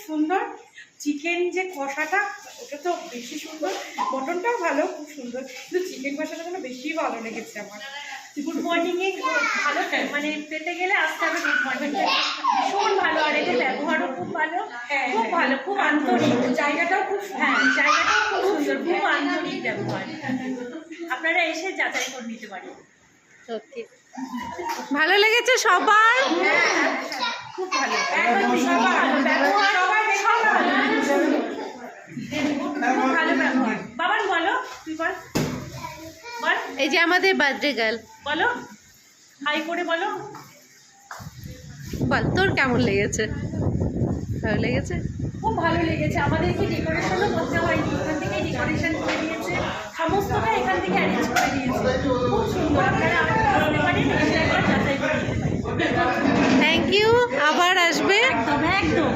সুন্দর। চিকেন যে কষাটা ওটা তো বেশি সুন্দর, মটনটাও ভালো, খুব সুন্দর, কিন্তু চিকেন কষাটা যেন বেশি ভালো লেগেছে আমার। গুড মর্নিংয়ে ভালো মানে পেতে গেলে আসতে হবে গুড মর্নিং, ভীষণ ভালো। আর এদের ব্যবহারও খুব ভালো, খুব ভালো, খুব আন্তরিক। জায়গাটাও খুব হ্যাঁ, জায়গাটাও খুব সুন্দর, খুব আন্তরিক ব্যবহার। আপনারা এসে যাচাই করে নিতে পারেন। সত্যি ভালো লেগেছে সবার। খুব ভালো, সবার ভালো ব্যবহার, সবাই সব ভালো, খুব ভালো ব্যবহার। বাবান বলো, তুই বল, বল, এই যে আমাদের বার্থডে গার্ল, বলো, হাই করে বলো। বল তোর কেমন লেগেছে? ভালো লেগেছে? খুব ভালো লেগেছে। আমাদেরকে ডেকোরেশনও করতে হয়নি, এখান থেকেই ডেকোরেশন করে দিয়েছে, সমস্তটা এখান থেকে অ্যারেঞ্জ করে দিয়েছে। খুব সুন্দর, আপনারা আসতে পারেন, এসে একবার যাচাই করে নিতে পারেন। থ্যাংক ইউ, আবার আসবে। একদম একদম।